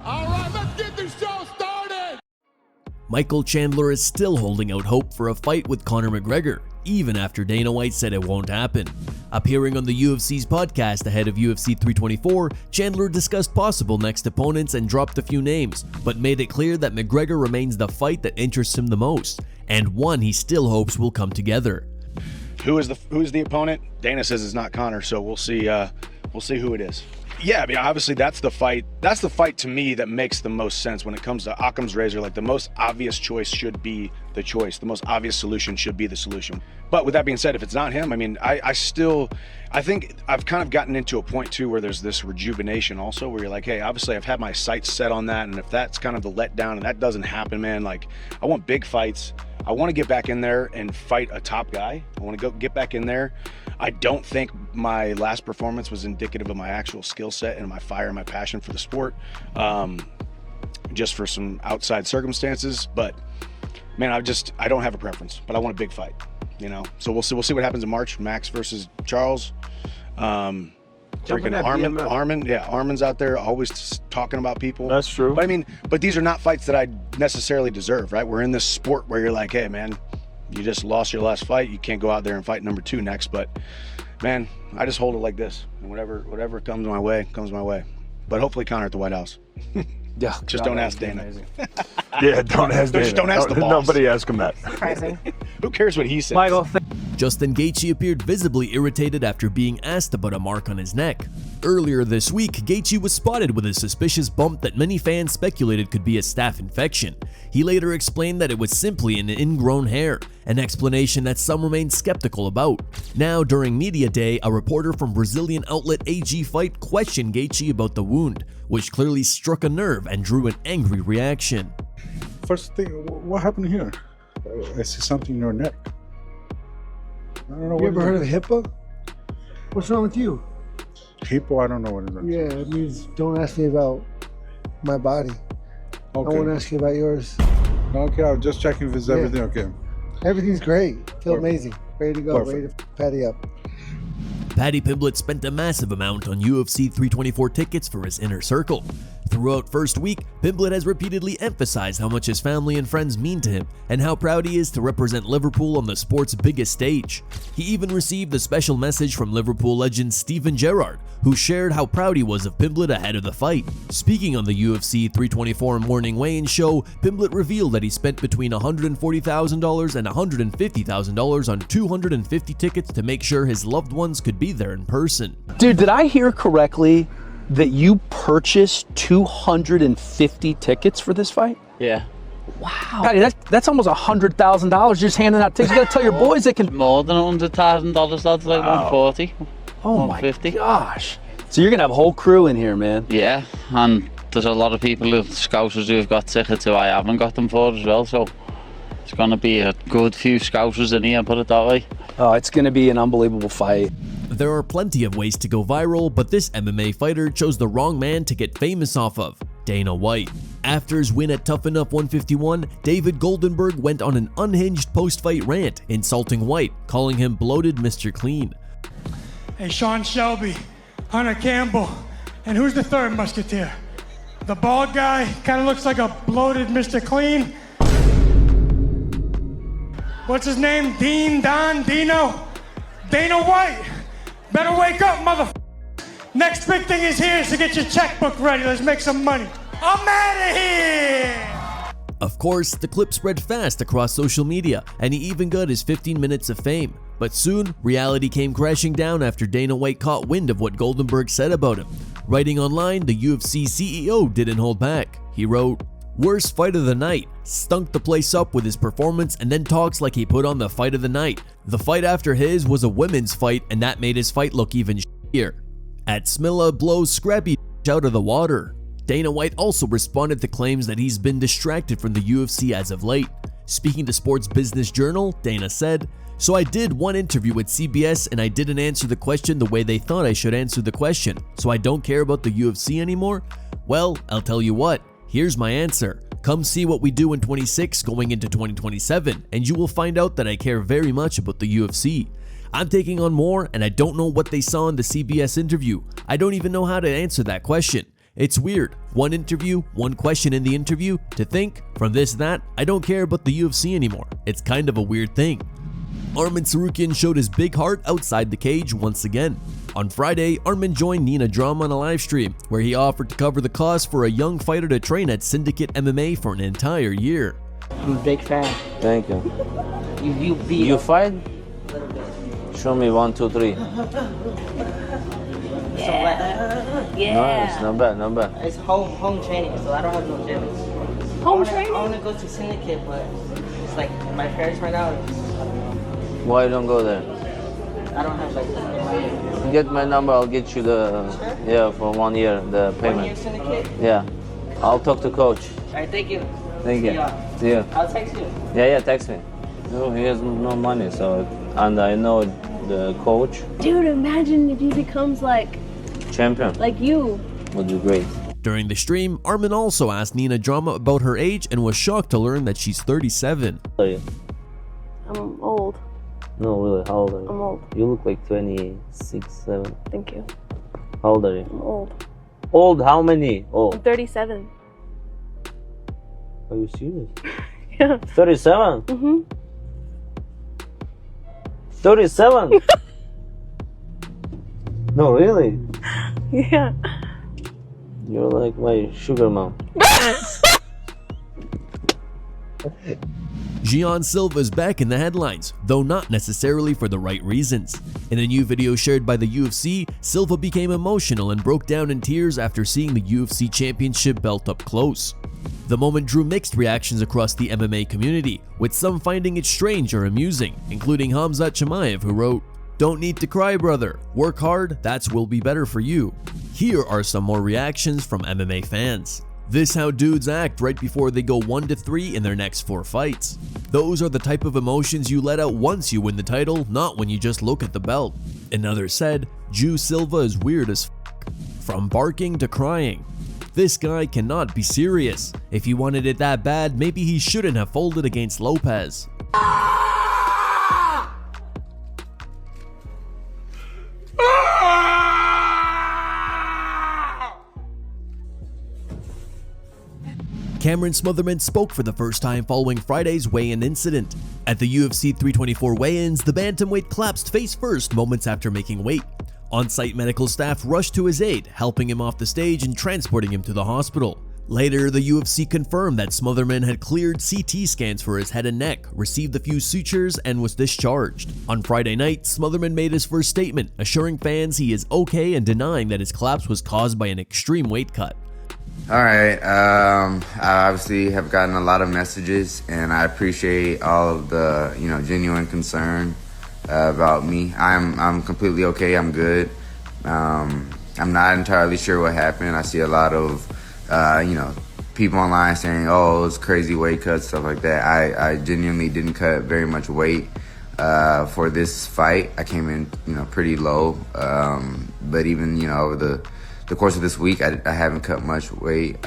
All right, let's get this show started. Michael Chandler is still holding out hope for a fight with Conor McGregor, even after Dana White said it won't happen. Appearing on the UFC's podcast ahead of UFC 324, Chandler discussed possible next opponents and dropped a few names, but made it clear that McGregor remains the fight that interests him the most, and one he still hopes will come together. Who is the opponent? Dana says it's not Conor, so we'll see who it is. Yeah, I mean, obviously that's the fight. That's the fight to me that makes the most sense when it comes to Occam's razor. Like, the most obvious choice should be the choice. The most obvious solution should be the solution. But with that being said, if it's not him, I mean, I think I've kind of gotten into a point too where there's this rejuvenation also, where you're like, hey, obviously I've had my sights set on that, and if that's kind of the letdown and that doesn't happen, man, like, I want big fights. I want to get back in there and fight a top guy. I want to get back in there. I don't think my last performance was indicative of my actual skill set and my fire and my passion for the sport, just for some outside circumstances. But man, I don't have a preference, but I want a big fight, you know. So we'll see what happens in March. Max versus Charles. Freaking Arman, yeah, Arman's out there always talking about people. That's true. But I mean, these are not fights that I necessarily deserve, right? We're in this sport where you're like, hey, man, you just lost your last fight. You can't go out there and fight number 2 next. But man, I just hold it like this, and whatever comes my way, comes my way. But hopefully Conor at the White House. Yeah, just don't ask Dana. Yeah, don't ask Dana. Just don't ask the boss. Nobody ask him that. Who cares what he says? Michael, Justin Gaethje appeared visibly irritated after being asked about a mark on his neck. Earlier this week, Gaethje was spotted with a suspicious bump that many fans speculated could be a staph infection. He later explained that it was simply an ingrown hair, an explanation that some remain skeptical about. Now, during media day, a reporter from Brazilian outlet AG Fight questioned Gaethje about the wound, which clearly struck a nerve and drew an angry reaction. First thing, what happened here? I see something in your neck. I don't know. You ever heard of HIPAA? What's wrong with you? HIPAA? I don't know what it is. Yeah, it means don't ask me about my body. Okay. I won't ask you about yours. Okay, I was just checking if it's everything okay. Everything's great. Feel amazing. Ready to go. Perfect. Ready to patty up. Paddy Pimblett spent a massive amount on UFC 324 tickets for his inner circle. Throughout first week, Pimblett has repeatedly emphasized how much his family and friends mean to him and how proud he is to represent Liverpool on the sport's biggest stage. He even received a special message from Liverpool legend Steven Gerrard, who shared how proud he was of Pimblett ahead of the fight. Speaking on the UFC 324 morning weigh-in show, Pimblett revealed that he spent between $140,000 and $150,000 on 250 tickets to make sure his loved ones could be there in person. dude, did I hear correctly that you purchased 250 tickets for this fight? Yeah. Wow. Patty, that's almost $100,000 just handing out tickets. You gotta tell your boys they can. More than $100,000, that's like 140. Oh my 150. gosh. So you're gonna have a whole crew in here, man. Yeah, and there's a lot of people, Scousers, who've got tickets who I haven't got them for as well, so it's gonna be a good few Scousers in here, put it that way. Oh, it's gonna be an unbelievable fight. There are plenty of ways to go viral, but this MMA fighter chose the wrong man to get famous off of: Dana White. After his win at Tough Enough 151, David Goldenberg went on an unhinged post-fight rant, insulting White, calling him bloated Mr. Clean. Hey, Sean Shelby, Hunter Campbell, and who's the third musketeer? The bald guy, kind of looks like a bloated Mr. Clean. What's his name? Dino? Dana White. Better wake up, motherfucker. Next big thing is here, so get your checkbook ready. Let's make some money. I'm out of here! Of course, the clip spread fast across social media, and he even got his 15 minutes of fame. But soon, reality came crashing down after Dana White caught wind of what Goldenberg said about him. Writing online, the UFC CEO didn't hold back. He wrote, "Worst fight of the night. Stunk the place up with his performance and then talks like he put on the fight of the night. The fight after his was a women's fight, and that made his fight look even shittier. At Smilla blows Scrappy out of the water." Dana White also responded to claims that he's been distracted from the UFC as of late. Speaking to Sports Business Journal, Dana said, "So I did one interview with CBS and I didn't answer the question the way they thought I should answer the question. So I don't care about the UFC anymore? Well, I'll tell you what, here's my answer. Come see what we do in 26 going into 2027 and you will find out that I care very much about the UFC. I'm taking on more and I don't know what they saw in the CBS interview. I don't even know how to answer that question. It's weird. One interview, one question in the interview, to think, from this, that, I don't care about the UFC anymore. It's kind of a weird thing. Arman Tsarukyan showed his big heart outside the cage once again. On Friday, Arman joined Nina Drama on a live stream where he offered to cover the cost for a young fighter to train at Syndicate MMA for an entire year. I'm a big fan. Thank you. You fight? Show me 1, 2, 3. Yeah. Nice, not bad, not bad. It's home training, so I don't have no gyms. Home training? I want to go to Syndicate, but it's like my parents right now. Why you don't go there? I don't have like money. Get my number, I'll get you the, yeah, for 1 year, the payment. 1 year Syndicate? Yeah. I'll talk to coach. Alright, thank you. Thank you. See you. I'll text you. Yeah, text me. No, he has no money, so, and I know the coach. Dude, imagine if he becomes like champion. Like you. Would be great. During the stream, Arman also asked Nina Drama about her age and was shocked to learn that she's 37. How are you? I'm old. No, really, how old are you? I'm old. You look like 26, 7. Thank you. How old are you? I'm old. Old? How many? Old. I'm 37. Are you serious? Yeah. 37? Mm-hmm. 37? No, really? Yeah. You're like my sugar mom. Jean Silva is back in the headlines, though not necessarily for the right reasons. In a new video shared by the UFC, Silva became emotional and broke down in tears after seeing the UFC championship belt up close. The moment drew mixed reactions across the MMA community, with some finding it strange or amusing, including Hamzat Chimaev, who wrote, "Don't need to cry, brother. Work hard, that's will be better for you." Here are some more reactions from MMA fans. This how dudes act right before they go 1-3 in their next 4 fights. Those are the type of emotions you let out once you win the title, not when you just look at the belt. Another said, Jean Silva is weird as f***. From barking to crying. This guy cannot be serious. If he wanted it that bad, maybe he shouldn't have folded against Lopez. Cameron Smotherman spoke for the first time following Friday's weigh-in incident. At the UFC 324 weigh-ins, the bantamweight collapsed face first moments after making weight. On-site medical staff rushed to his aid, helping him off the stage and transporting him to the hospital. Later, the UFC confirmed that Smotherman had cleared CT scans for his head and neck, received a few sutures, and was discharged. On Friday night, Smotherman made his first statement, assuring fans he is okay and denying that his collapse was caused by an extreme weight cut. All right, I obviously have gotten a lot of messages, and I appreciate all of the, genuine concern about me. I'm completely okay. I'm good. I'm not entirely sure what happened. I see a lot of, people online saying, "Oh, it was crazy weight cuts," stuff like that. I genuinely didn't cut very much weight for this fight. I came in, pretty low, but even, over the course of this week, I haven't cut much weight.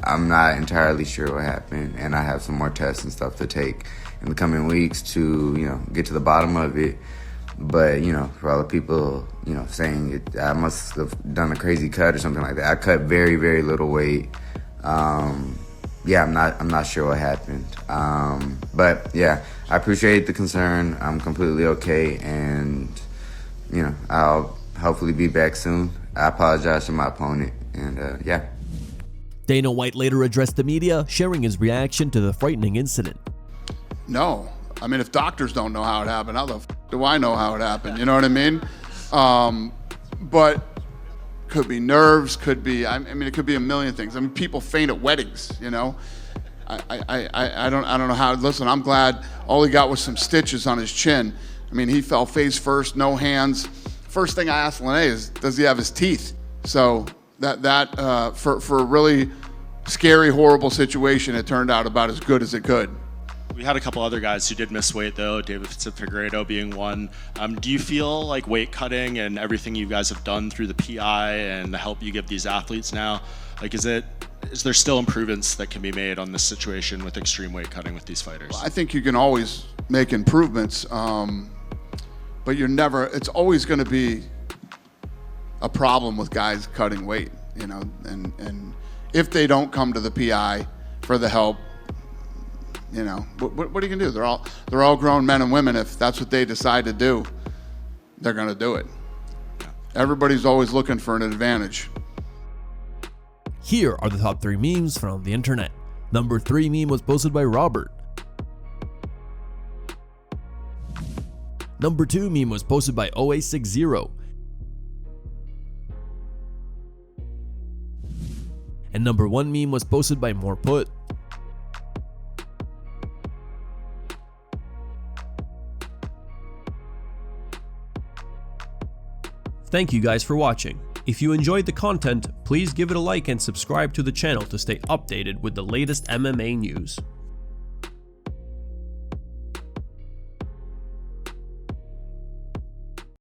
I'm not entirely sure what happened, and I have some more tests and stuff to take in the coming weeks to, get to the bottom of it. But, for all the people, saying I must have done a crazy cut or something like that, I cut very, very little weight. Yeah, I'm not sure what happened. But yeah, I appreciate the concern. I'm completely okay, and, I'll hopefully be back soon. I apologize to my opponent, and yeah. Dana White later addressed the media, sharing his reaction to the frightening incident. No. I mean, if doctors don't know how it happened, how the f do I know how it happened? You know what I mean? But could be nerves, could be, I mean, it could be a million things. I mean, people faint at weddings, I don't know how. Listen, I'm glad all he got was some stitches on his chin. I mean, he fell face first, no hands. First thing I asked Lene is, does he have his teeth? So for a really scary, horrible situation, it turned out about as good as it could. We had a couple other guys who did miss weight though, David Figueiredo being one. Do you feel like weight cutting and everything you guys have done through the PI and the help you give these athletes now, like is there still improvements that can be made on this situation with extreme weight cutting with these fighters? Well, I think you can always make improvements, but it's always going to be a problem with guys cutting weight. you know, and if they don't come to the PI for the help, you know, what are you gonna do? They're all grown men and women. If that's what they decide to do, they're gonna do it. Everybody's always looking for an advantage. Here are the top 3 memes from the internet. Number 3 meme was posted by Robert. Number 2 meme was posted by OA60. And number 1 meme was posted by Moreput. Thank you guys for watching. If you enjoyed the content, please give it a like and subscribe to the channel to stay updated with the latest MMA news.